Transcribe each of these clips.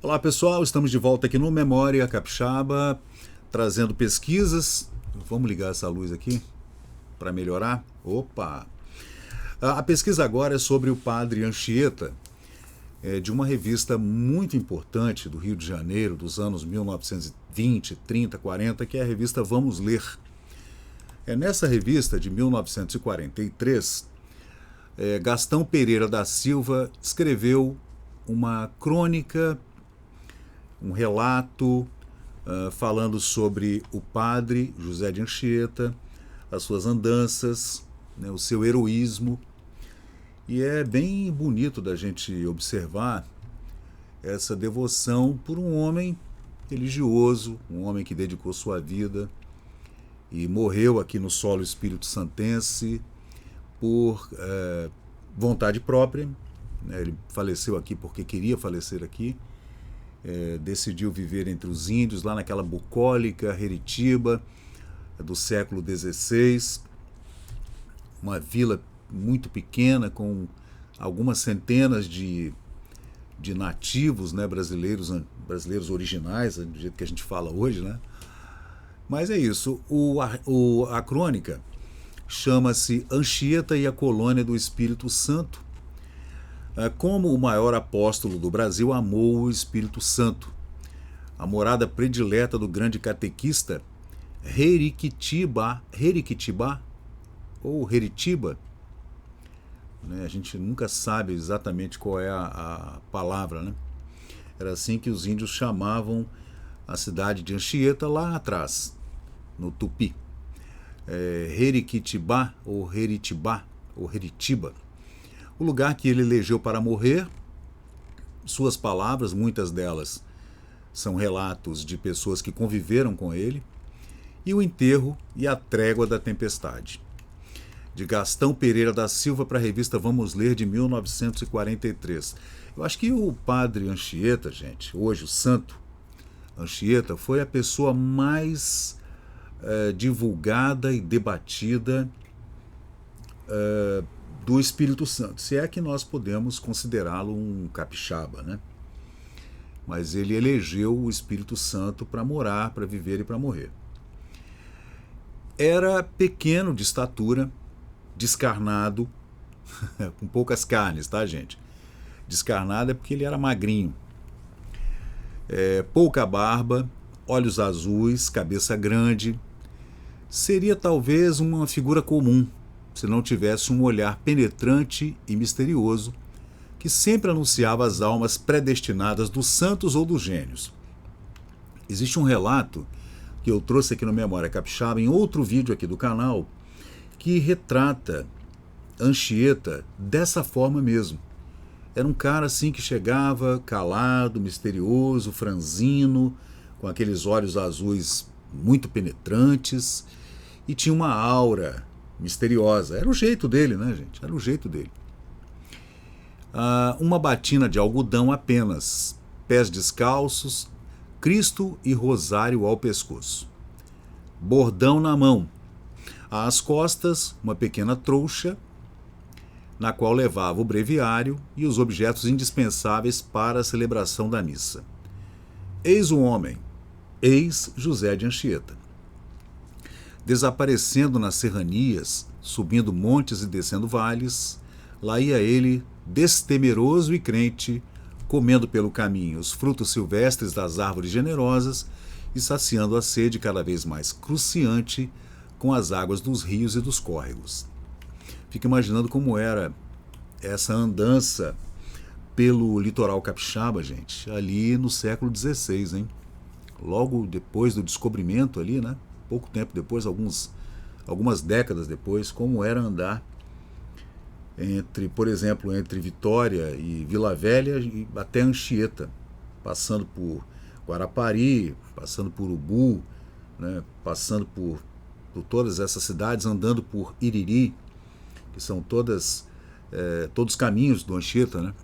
Olá pessoal, estamos de volta aqui no Memória Capixaba, trazendo pesquisas. Vamos ligar essa luz aqui para melhorar. Opa! A pesquisa agora é sobre o padre Anchieta, de uma revista muito importante do Rio de Janeiro, dos anos 1920, 30, 40, que é a revista Vamos Ler. Nessa revista de 1943, Gastão Pereira da Silva escreveu uma crônica, um relato falando sobre o padre José de Anchieta, as suas andanças, né, o seu heroísmo. E é bem bonito da gente observar essa devoção por um homem religioso, um homem que dedicou sua vida e morreu aqui no solo espírito-santense por vontade própria. Ele faleceu aqui porque queria falecer aqui. Decidiu viver entre os índios, lá naquela bucólica Heritiba do século XVI, uma vila muito pequena com algumas centenas de nativos, né, brasileiros originais, do jeito que a gente fala hoje, né? Mas é isso. A crônica chama-se Anchieta e a Colônia do Espírito Santo. Como o maior apóstolo do Brasil amou o Espírito Santo, a morada predileta do grande catequista Heritiba ou Heritiba, né? A gente nunca sabe exatamente qual é a palavra, né? Era assim que os índios chamavam a cidade de Anchieta lá atrás, no Tupi. Heritiba ou Heritiba ou Heritiba. O lugar que ele elegeu para morrer, suas palavras, muitas delas são relatos de pessoas que conviveram com ele, e o enterro e a trégua da tempestade. De Gastão Pereira da Silva para a revista Vamos Ler, de 1943. Eu acho que o padre Anchieta, gente, hoje o santo Anchieta, foi a pessoa mais divulgada e debatida do Espírito Santo, se é que nós podemos considerá-lo um capixaba, né? Mas ele elegeu o Espírito Santo para morar, para viver e para morrer. Era pequeno de estatura, descarnado, com poucas carnes, tá, gente? Descarnado é porque ele era magrinho. Pouca barba, olhos azuis, cabeça grande. Seria talvez uma figura comum, se não tivesse um olhar penetrante e misterioso que sempre anunciava as almas predestinadas dos santos ou dos gênios. Existe um relato que eu trouxe aqui no Memória Capixaba, em outro vídeo aqui do canal, que retrata Anchieta dessa forma mesmo. Era um cara assim que chegava calado, misterioso, franzino, com aqueles olhos azuis muito penetrantes, e tinha uma aura misteriosa. Era o jeito dele, né, gente? Era o jeito dele. Uma batina de algodão apenas, pés descalços, Cristo e rosário ao pescoço. Bordão na mão. Às costas, uma pequena trouxa, na qual levava o breviário e os objetos indispensáveis para a celebração da missa. Eis o homem, eis José de Anchieta. Desaparecendo nas serranias, subindo montes e descendo vales, lá ia ele, destemeroso e crente, comendo pelo caminho os frutos silvestres das árvores generosas e saciando a sede cada vez mais cruciante com as águas dos rios e dos córregos. Fico imaginando como era essa andança pelo litoral capixaba, gente, ali no século XVI, hein? Logo depois do descobrimento ali, né? Pouco tempo depois, algumas décadas depois, como era andar por exemplo, entre Vitória e Vila Velha e até Anchieta, passando por Guarapari, passando por Ubu, né, passando por todas essas cidades, andando por Iriri, que são todos caminhos do Anchieta, né?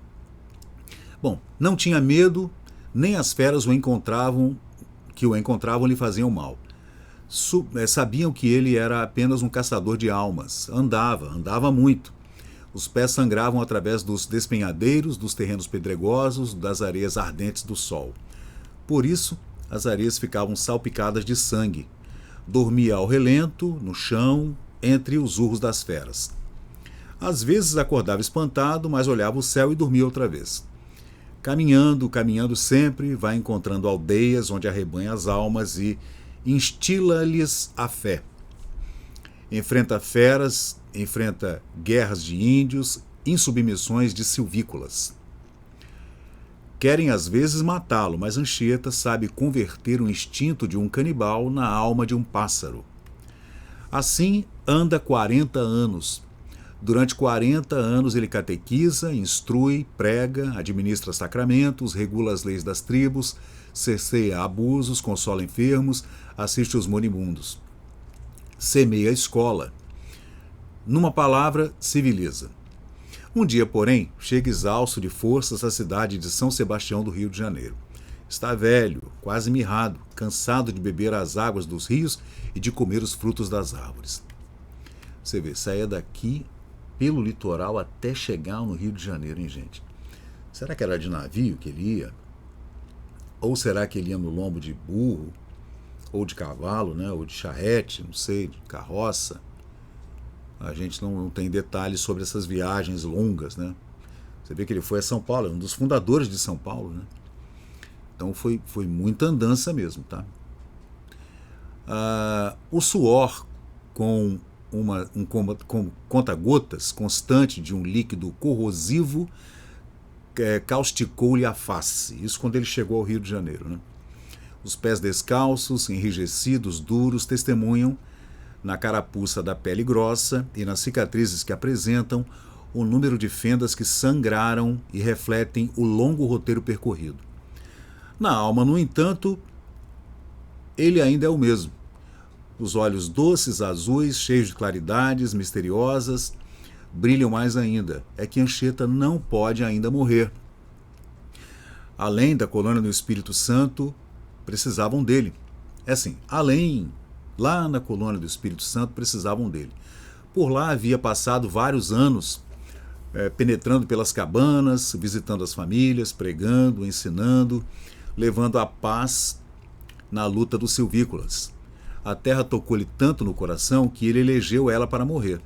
Bom, não tinha medo, nem as feras que o encontravam lhe faziam mal. Sabiam que ele era apenas um caçador de almas, andava muito. Os pés sangravam através dos despenhadeiros, dos terrenos pedregosos, das areias ardentes do sol. Por isso, as areias ficavam salpicadas de sangue. Dormia ao relento, no chão, entre os urros das feras. Às vezes acordava espantado, mas olhava o céu e dormia outra vez. Caminhando, caminhando sempre, vai encontrando aldeias onde arrebanha as almas e instila-lhes a fé. Enfrenta feras, enfrenta guerras de índios, insubmissões de silvícolas. Querem às vezes matá-lo, mas Anchieta sabe converter o instinto de um canibal na alma de um pássaro. Assim anda 40 anos. Durante 40 anos ele catequiza, instrui, prega, administra sacramentos, regula as leis das tribos, cerceia abusos, consola enfermos, assiste os moribundos. Semeia a escola. Numa palavra, civiliza. Um dia, porém, chega exausto de forças à cidade de São Sebastião do Rio de Janeiro. Está velho, quase mirrado, cansado de beber as águas dos rios e de comer os frutos das árvores. Você vê, saia daqui pelo litoral até chegar no Rio de Janeiro, hein, gente? Será que era de navio que ele ia? Ou será que ele ia no lombo de burro? Ou de cavalo, né? Ou de charrete, não sei, de carroça? A gente não tem detalhes sobre essas viagens longas, né? Você vê que ele foi a São Paulo, é um dos fundadores de São Paulo, né? Então foi muita andança mesmo, tá? O suor com com conta-gotas constante de um líquido corrosivo causticou-lhe a face. Isso quando ele chegou ao Rio de Janeiro, né? Os pés descalços, enrijecidos, duros, testemunham na carapuça da pele grossa e nas cicatrizes que apresentam o número de fendas que sangraram e refletem o longo roteiro percorrido. Na alma, no entanto, ele ainda é o mesmo. Os olhos doces, azuis, cheios de claridades misteriosas, brilham mais ainda. É que Anchieta não pode ainda morrer. Além da colônia do Espírito Santo, precisavam dele. É assim, lá na colônia do Espírito Santo, precisavam dele. Por lá havia passado vários anos penetrando pelas cabanas, visitando as famílias, pregando, ensinando, levando a paz na luta dos silvícolas. A terra tocou-lhe tanto no coração que ele elegeu ela para morrer.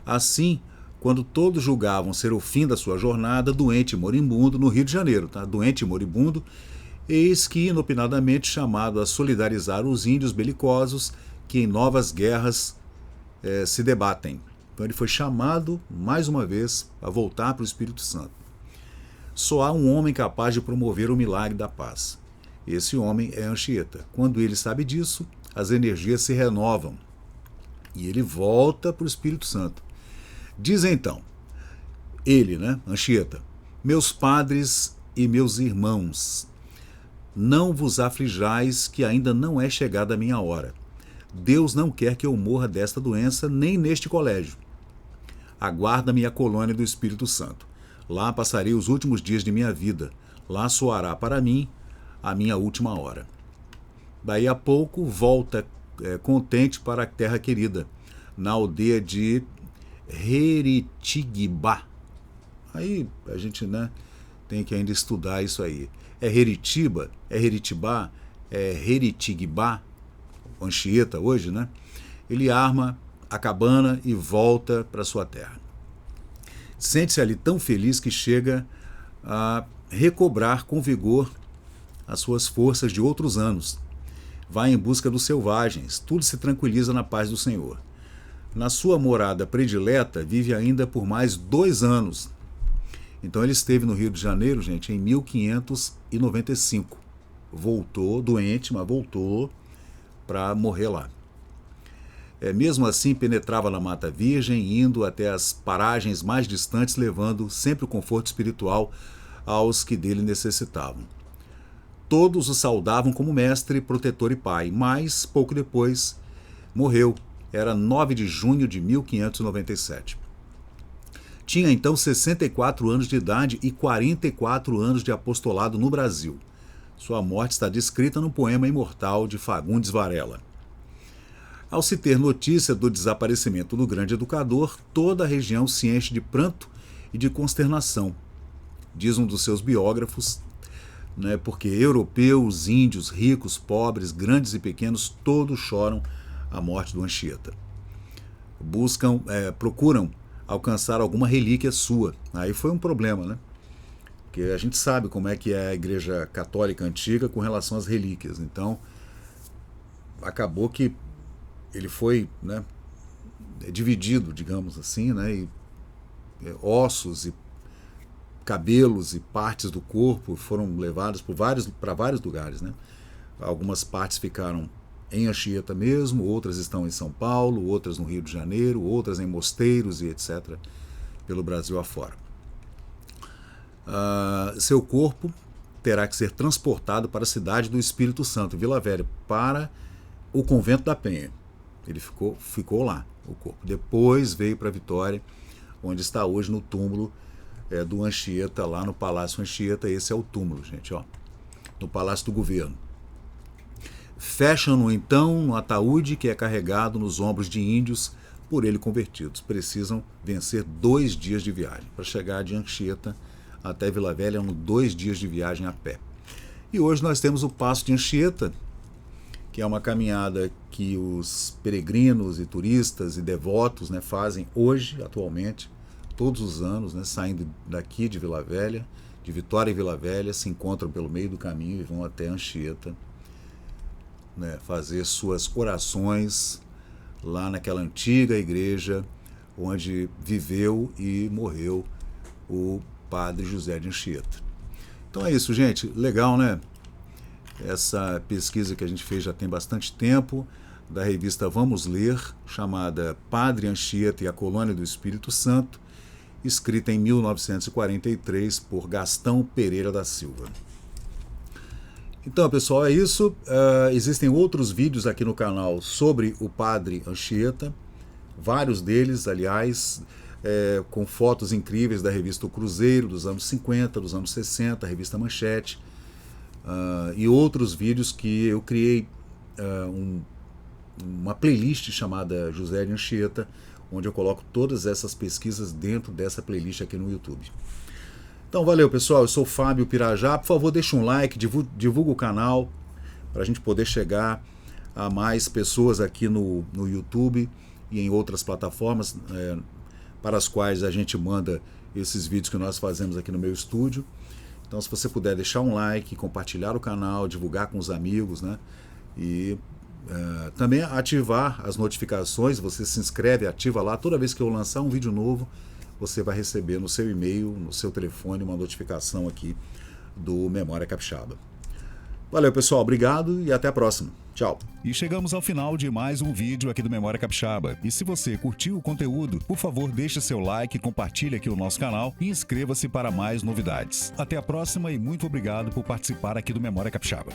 Assim, quando todos julgavam ser o fim da sua jornada, doente e moribundo, no Rio de Janeiro, tá? Doente e moribundo, eis que inopinadamente chamado a solidarizar os índios belicosos que em novas guerras se debatem. Então ele foi chamado, mais uma vez, a voltar para o Espírito Santo. Só há um homem capaz de promover o milagre da paz. Esse homem é Anchieta. Quando ele sabe disso, as energias se renovam e ele volta para o Espírito Santo. Diz então, ele, né, Anchieta: meus padres e meus irmãos, não vos aflijais que ainda não é chegada a minha hora. Deus não quer que eu morra desta doença nem neste colégio. Aguarda-me a colônia do Espírito Santo. Lá passarei os últimos dias de minha vida. Lá soará para mim a minha última hora. Daí a pouco volta contente para a terra querida, na aldeia de Heritigba. Aí a gente, né, tem que ainda estudar isso aí. É Heritiba, é Heritibá, é Heritigba, Anchieta hoje, né? Ele arma a cabana e volta para sua terra. Sente-se ali tão feliz que chega a recobrar com vigor as suas forças de outros anos. Vai em busca dos selvagens, tudo se tranquiliza na paz do Senhor. Na sua morada predileta, vive ainda por mais 2 anos. Então ele esteve no Rio de Janeiro, gente, em 1595. Voltou, doente, mas voltou para morrer lá. Mesmo assim, penetrava na Mata Virgem, indo até as paragens mais distantes, levando sempre o conforto espiritual aos que dele necessitavam. Todos o saudavam como mestre, protetor e pai, mas, pouco depois, morreu. Era 9 de junho de 1597. Tinha então 64 anos de idade e 44 anos de apostolado no Brasil. Sua morte está descrita no poema imortal de Fagundes Varela. Ao se ter notícia do desaparecimento do grande educador, toda a região se enche de pranto e de consternação, diz um dos seus biógrafos, né, porque europeus, índios, ricos, pobres, grandes e pequenos, todos choram a morte do Anchieta. Procuram alcançar alguma relíquia sua. Aí foi um problema, né? Porque a gente sabe como é que é a Igreja Católica antiga com relação às relíquias. Então, acabou que ele foi, né, dividido, digamos assim, né, e ossos e cabelos e partes do corpo foram levados para vários lugares, né? Algumas partes ficaram em Anchieta mesmo, outras estão em São Paulo, outras no Rio de Janeiro, outras em mosteiros e etc. pelo Brasil afora. Seu corpo terá que ser transportado para a cidade do Espírito Santo, Vila Velha, para o Convento da Penha. Ele ficou lá, o corpo. Depois veio para Vitória, onde está hoje no túmulo do Anchieta, lá no Palácio Anchieta. Esse é o túmulo, gente, ó, no Palácio do Governo. Fecham-no então no ataúde que é carregado nos ombros de índios por ele convertidos. Precisam vencer 2 dias de viagem. Para chegar de Anchieta até Vila Velha, são 2 dias de viagem a pé. E hoje nós temos o Passo de Anchieta, que é uma caminhada que os peregrinos e turistas e devotos, né, fazem hoje, atualmente, todos os anos, né, saindo daqui de Vila Velha, de Vitória e Vila Velha, se encontram pelo meio do caminho e vão até Anchieta, né, fazer suas orações lá naquela antiga igreja onde viveu e morreu o padre José de Anchieta. Então é isso, gente. Legal, né? Essa pesquisa que a gente fez já tem bastante tempo, da revista Vamos Ler, chamada Padre Anchieta e a Colônia do Espírito Santo, escrita em 1943 por Gastão Pereira da Silva. Então, pessoal, é isso. Existem outros vídeos aqui no canal sobre o Padre Anchieta, vários deles, aliás, com fotos incríveis da revista O Cruzeiro, dos anos 50, dos anos 60, a revista Manchete, e outros vídeos que eu criei uma playlist chamada José de Anchieta, onde eu coloco todas essas pesquisas dentro dessa playlist aqui no YouTube. Então valeu, pessoal, eu sou o Fábio Pirajá. Por favor, deixa um like, divulga o canal para a gente poder chegar a mais pessoas aqui no YouTube e em outras plataformas para as quais a gente manda esses vídeos que nós fazemos aqui no meu estúdio. Então, se você puder deixar um like, compartilhar o canal, divulgar com os amigos, né? E também ativar as notificações, você se inscreve, ativa lá, toda vez que eu lançar um vídeo novo, você vai receber no seu e-mail, no seu telefone, uma notificação aqui do Memória Capixaba. Valeu, pessoal, obrigado e até a próxima. Tchau. E chegamos ao final de mais um vídeo aqui do Memória Capixaba. E se você curtiu o conteúdo, por favor, deixe seu like, compartilhe aqui o nosso canal e inscreva-se para mais novidades. Até a próxima e muito obrigado por participar aqui do Memória Capixaba.